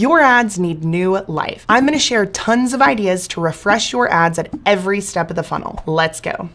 Your ads need new life. I'm going to share tons of ideas to refresh your ads at every step of the funnel. Let's go.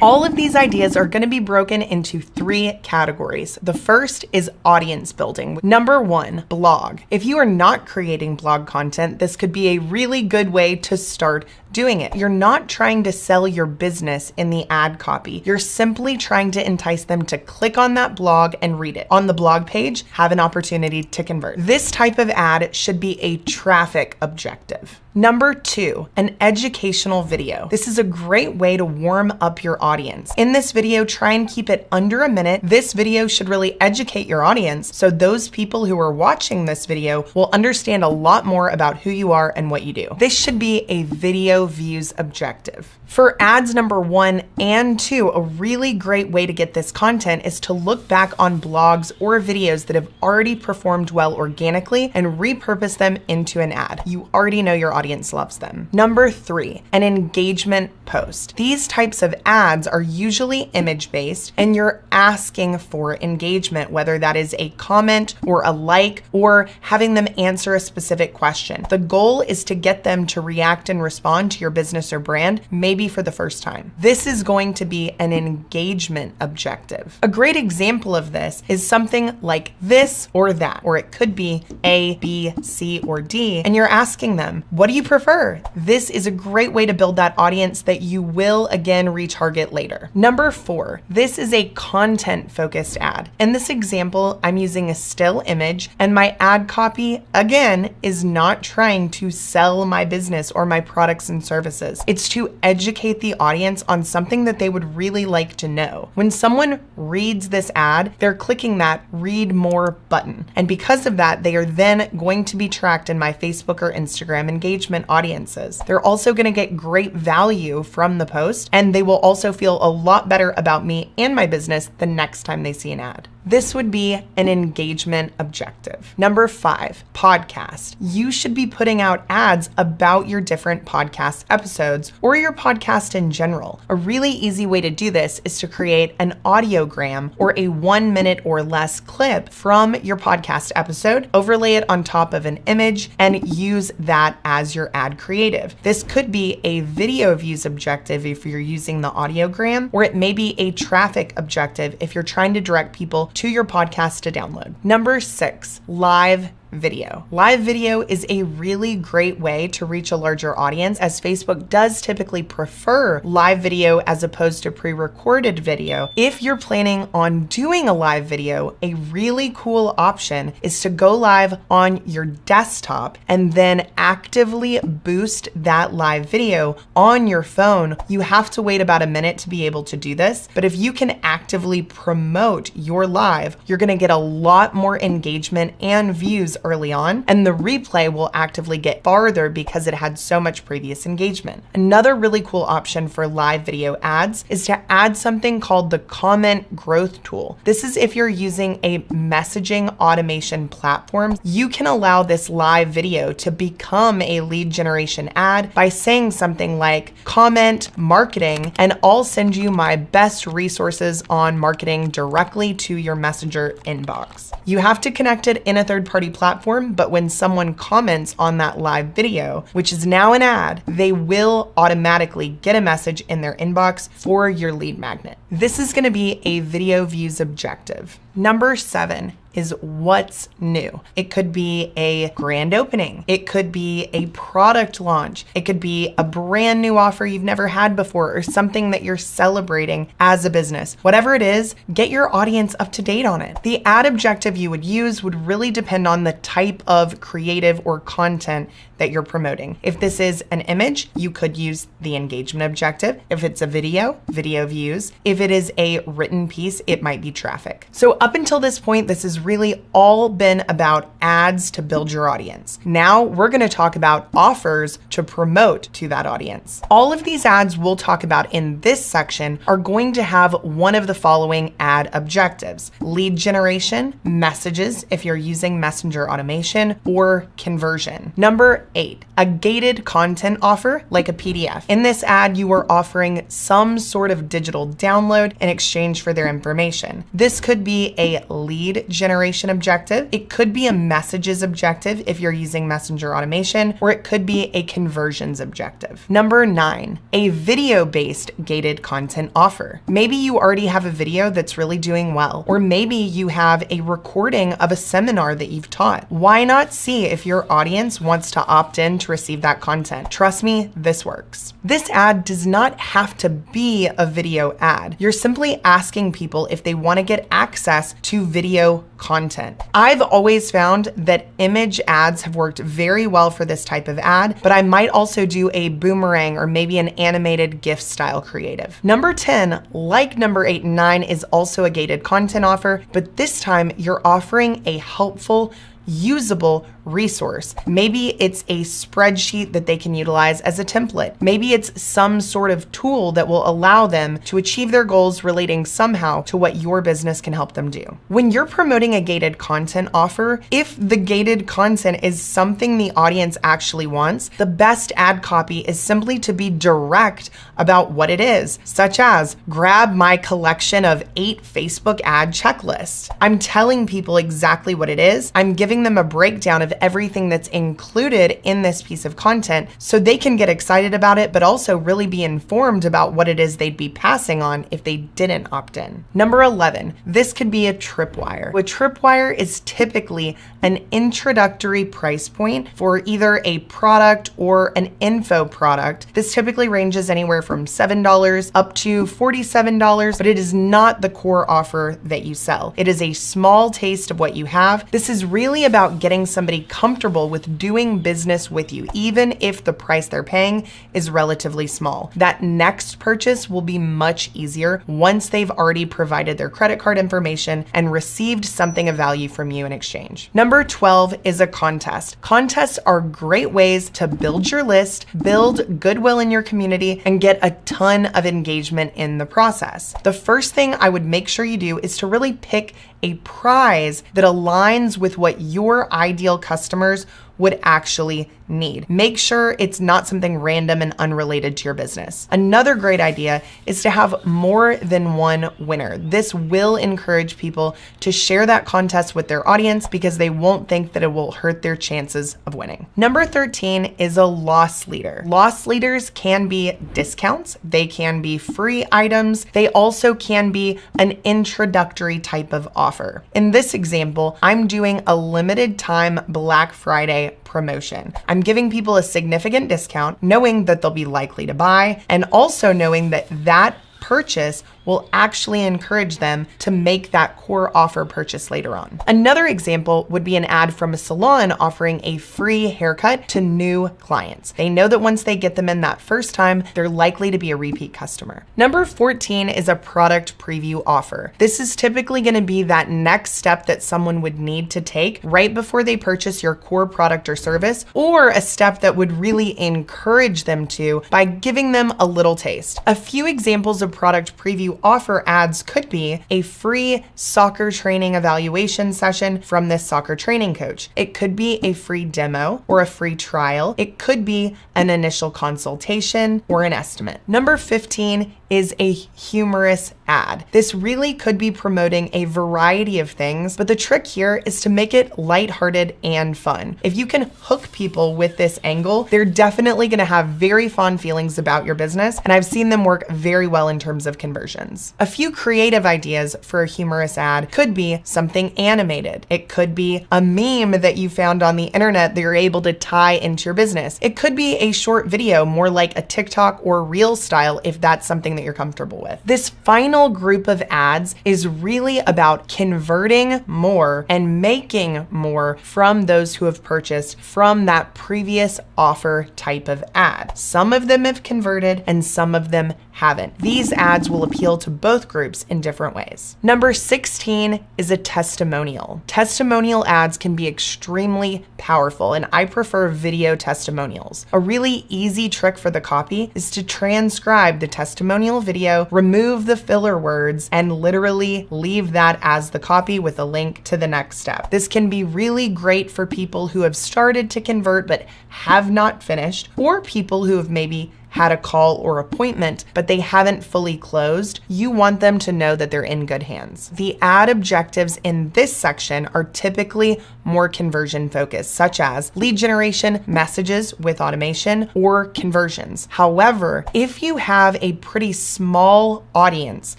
All of these ideas are going to be broken into 3 categories. The first is audience building. Number 1, blog. If you are not creating blog content, this could be a really good way to start doing it. You're not trying to sell your business in the ad copy. You're simply trying to entice them to click on that blog and read it. On the blog page, have an opportunity to convert. This type of ad should be a traffic objective. Number 2, an educational video. This is a great way to warm up your audience. In this video, try and keep it under a minute. This video should really educate your audience, so those people who are watching this video will understand a lot more about who you are and what you do. This should be a video views objective. For ads number 1 and 2, a really great way to get this content is to look back on blogs or videos that have already performed well organically and repurpose them into an ad. You already know your audience loves them. Number 3, an engagement post. These types of ads are usually image-based and you're asking for engagement, whether that is a comment or a like or having them answer a specific question. The goal is to get them to react and respond to your business or brand, maybe for the first time. This is going to be an engagement objective. A great example of this is something like this or that, or it could be A, B, C, or D, and you're asking them, what do you prefer? This is a great way to build that audience that you will again retarget later. Number 4, this is a content-focused ad. In this example, I'm using a still image and my ad copy, again, is not trying to sell my business or my products and services. It's to educate the audience on something that they would really like to know. When someone reads this ad, they're clicking that read more button. And because of that, they are then going to be tracked in my Facebook or Instagram engagement audiences. They're also going to get great value from the post, and they will also feel a lot better about me and my business the next time they see an ad. This would be an engagement objective. Number 5, podcast. You should be putting out ads about your different podcast episodes or your podcast in general. A really easy way to do this is to create an audiogram or a 1 minute or less clip from your podcast episode, overlay it on top of an image, and use that as your ad creative. This could be a video views objective if you're using the audiogram, or it may be a traffic objective if you're trying to direct people to your podcast to download. Number 6, live video. Live video is a really great way to reach a larger audience, as Facebook does typically prefer live video as opposed to pre-recorded video. If you're planning on doing a live video, a really cool option is to go live on your desktop and then actively boost that live video on your phone. You have to wait about a minute to be able to do this, but if you can actively promote your live, you're going to get a lot more engagement and views early on, and the replay will actively get farther because it had so much previous engagement. Another really cool option for live video ads is to add something called the comment growth tool. This is if you're using a messaging automation platform, you can allow this live video to become a lead generation ad by saying something like comment marketing, and I'll send you my best resources on marketing directly to your Messenger inbox. You have to connect it in a third-party platform, but when someone comments on that live video, which is now an ad, they will automatically get a message in their inbox for your lead magnet. This is going to be a video views objective. Number 7 is what's new. It could be a grand opening. It could be a product launch. It could be a brand new offer you've never had before, or something that you're celebrating as a business. Whatever it is, get your audience up to date on it. The ad objective you would use would really depend on the type of creative or content that you're promoting. If this is an image, you could use the engagement objective. If it's a video, video views. If it is a written piece, it might be traffic. So up until this point, this is really all been about ads to build your audience. Now we're going to talk about offers to promote to that audience. All of these ads we'll talk about in this section are going to have one of the following ad objectives: lead generation, messages if you're using messenger automation, or conversion. Number 8, a gated content offer like a PDF. In this ad, you are offering some sort of digital download in exchange for their information. This could be a lead generation objective. It could be a messages objective if you're using messenger automation, or it could be a conversions objective. Number 9, a video-based gated content offer. Maybe you already have a video that's really doing well, or maybe you have a recording of a seminar that you've taught. Why not see if your audience wants to opt in to receive that content? Trust me, this works. This ad does not have to be a video ad. You're simply asking people if they want to get access to video content. I've always found that image ads have worked very well for this type of ad, but I might also do a boomerang or maybe an animated GIF style creative. Number 10, like number 8 and 9, is also a gated content offer, but this time you're offering a helpful, usable resource. Maybe it's a spreadsheet that they can utilize as a template. Maybe it's some sort of tool that will allow them to achieve their goals relating somehow to what your business can help them do. When you're promoting a gated content offer, if the gated content is something the audience actually wants, the best ad copy is simply to be direct about what it is, such as, grab my collection of 8 Facebook ad checklists. I'm telling people exactly what it is. I'm giving them a breakdown of everything that's included in this piece of content so they can get excited about it, but also really be informed about what it is they'd be passing on if they didn't opt in. Number 11, this could be a tripwire. A tripwire is typically an introductory price point for either a product or an info product. This typically ranges anywhere from $7 up to $47, but it is not the core offer that you sell. It is a small taste of what you have. This is really about getting somebody comfortable with doing business with you, even if the price they're paying is relatively small. That next purchase will be much easier once they've already provided their credit card information and received something of value from you in exchange. Number 12 is a contest. Contests are great ways to build your list, build goodwill in your community, and get a ton of engagement in the process. The first thing I would make sure you do is to really pick a prize that aligns with what your ideal customers would actually need. Make sure it's not something random and unrelated to your business. Another great idea is to have more than one winner. This will encourage people to share that contest with their audience because they won't think that it will hurt their chances of winning. Number 13 is a loss leader. Loss leaders can be discounts. They can be free items. They also can be an introductory type of offer. In this example, I'm doing a limited time Black Friday promotion. I'm giving people a significant discount, knowing that they'll be likely to buy, and also knowing that that purchase will actually encourage them to make that core offer purchase later on. Another example would be an ad from a salon offering a free haircut to new clients. They know that once they get them in that first time, they're likely to be a repeat customer. Number 14 is a product preview offer. This is typically going to be that next step that someone would need to take right before they purchase your core product or service, or a step that would really encourage them to by giving them a little taste. A few examples of product preview offer ads could be a free soccer training evaluation session from this soccer training coach. It could be a free demo or a free trial. It could be an initial consultation or an estimate. Number 15 is a humorous ad. This really could be promoting a variety of things, but the trick here is to make it lighthearted and fun. If you can hook people with this angle, they're definitely going to have very fond feelings about your business, and I've seen them work very well in terms of conversions. A few creative ideas for a humorous ad could be something animated. It could be a meme that you found on the internet that you're able to tie into your business. It could be a short video, more like a TikTok or Reel style if that's something that you're comfortable with. This final final group of ads is really about converting more and making more from those who have purchased from that previous offer type of ad. Some of them have converted and some of them haven't. These ads will appeal to both groups in different ways. Number 16 is a testimonial. Testimonial ads can be extremely powerful, and I prefer video testimonials. A really easy trick for the copy is to transcribe the testimonial video, remove the filler words, and literally leave that as the copy with a link to the next step. This can be really great for people who have started to convert but have not finished, or people who have maybe had a call or appointment, but they haven't fully closed. You want them to know that they're in good hands. The ad objectives in this section are typically more conversion focused, such as lead generation, messages with automation, or conversions. However, if you have a pretty small audience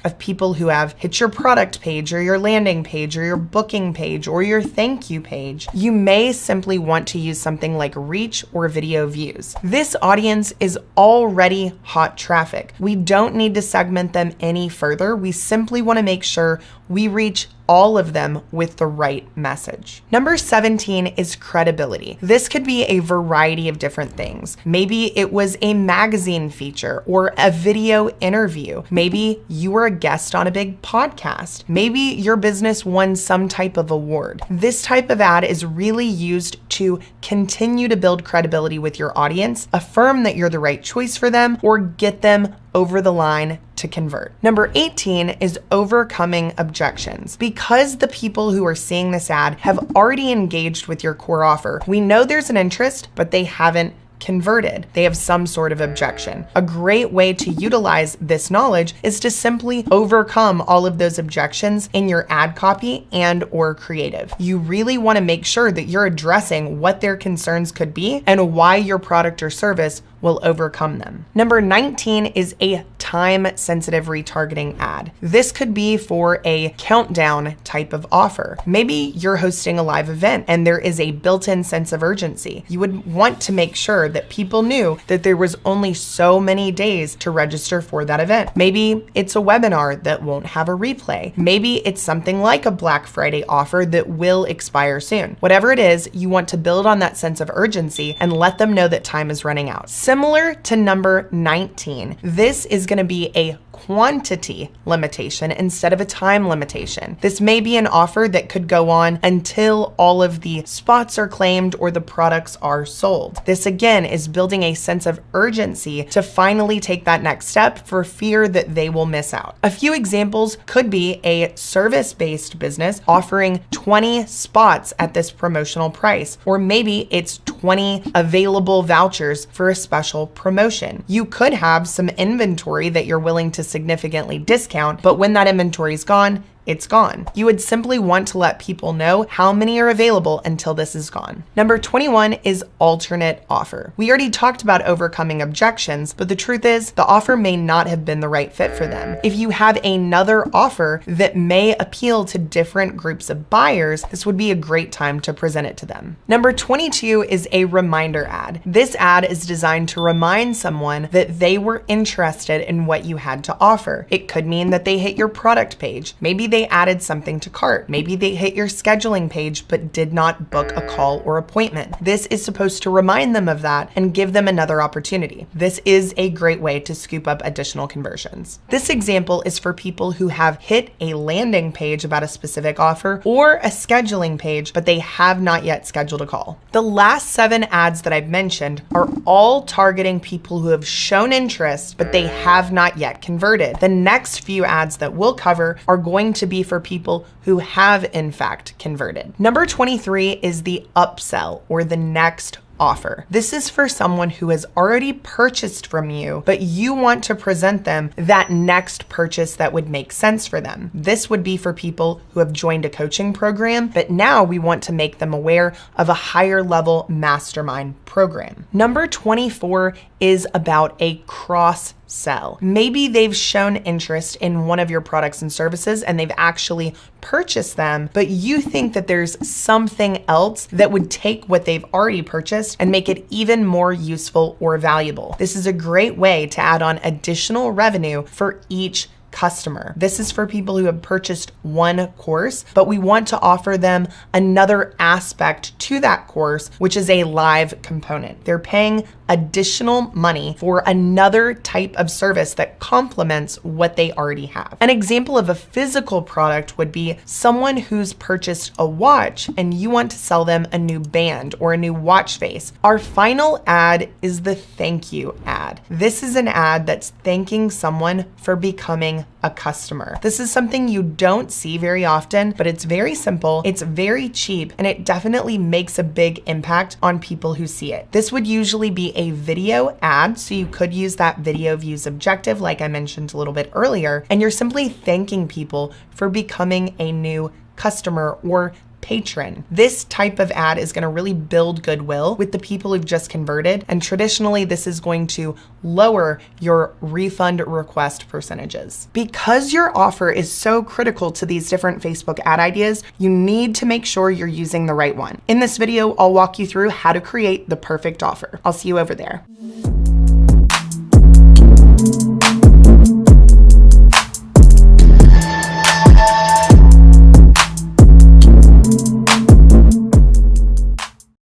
of people who have hit your product page or your landing page or your booking page or your thank you page, you may simply want to use something like reach or video views. This audience is already hot traffic. We don't need to segment them any further. We simply want to make sure we reach all of them with the right message. Number 17 is credibility. This could be a variety of different things. Maybe it was a magazine feature or a video interview. Maybe you were a guest on a big podcast. Maybe your business won some type of award. This type of ad is really used to continue to build credibility with your audience, affirm that you're the right choice for them, or get them over the line to convert. Number 18 is overcoming objections. Because the people who are seeing this ad have already engaged with your core offer, we know there's an interest, but they haven't converted. They have some sort of objection. A great way to utilize this knowledge is to simply overcome all of those objections in your ad copy and or creative. You really want to make sure that you're addressing what their concerns could be and why your product or service will overcome them. Number 19 is a time-sensitive retargeting ad. This could be for a countdown type of offer. Maybe you're hosting a live event and there is a built-in sense of urgency. You would want to make sure that people knew that there was only so many days to register for that event. Maybe it's a webinar that won't have a replay. Maybe it's something like a Black Friday offer that will expire soon. Whatever it is, you want to build on that sense of urgency and let them know that time is running out. Similar to number 19, this is going to be a quantity limitation instead of a time limitation. This may be an offer that could go on until all of the spots are claimed or the products are sold. This again is building a sense of urgency to finally take that next step for fear that they will miss out. A few examples could be a service-based business offering 20 spots at this promotional price, or maybe it's 20 available vouchers for a special promotion. You could have some inventory that you're willing to significantly discount, but when that inventory is gone, it's gone. You would simply want to let people know how many are available until this is gone. Number 21 is alternate offer. We already talked about overcoming objections, but the truth is the offer may not have been the right fit for them. If you have another offer that may appeal to different groups of buyers, this would be a great time to present it to them. Number 22 is a reminder ad. This ad is designed to remind someone that they were interested in what you had to offer. It could mean that they hit your product page. Maybe they added something to cart. Maybe they hit your scheduling page but did not book a call or appointment. This is supposed to remind them of that and give them another opportunity. This is a great way to scoop up additional conversions. This example is for people who have hit a landing page about a specific offer or a scheduling page, but they have not yet scheduled a call. The last 7 ads that I've mentioned are all targeting people who have shown interest, but they have not yet converted. The next few ads that we'll cover are going to be for people who have in fact converted. Number 23 is the upsell or the next offer. This is for someone who has already purchased from you, but you want to present them that next purchase that would make sense for them. This would be for people who have joined a coaching program, but now we want to make them aware of a higher level mastermind program. Number 24 is about a cross sell. Maybe they've shown interest in one of your products and services and they've actually purchased them, but you think that there's something else that would take what they've already purchased and make it even more useful or valuable. This is a great way to add on additional revenue for each customer. This is for people who have purchased one course, but we want to offer them another aspect to that course, which is a live component. They're paying additional money for another type of service that complements what they already have. An example of a physical product would be someone who's purchased a watch and you want to sell them a new band or a new watch face. Our final ad is the thank you ad. This is an ad that's thanking someone for becoming a customer. This is something you don't see very often, but it's very simple, it's very cheap, and it definitely makes a big impact on people who see it. This would usually be a video ad, so you could use that video views objective like I mentioned a little bit earlier, and you're simply thanking people for becoming a new customer or patron. This type of ad is going to really build goodwill with the people who've just converted, and traditionally this is going to lower your refund request percentages. Because your offer is so critical to these different Facebook ad ideas, you need to make sure you're using the right one. In this video, I'll walk you through how to create the perfect offer. I'll see you over there.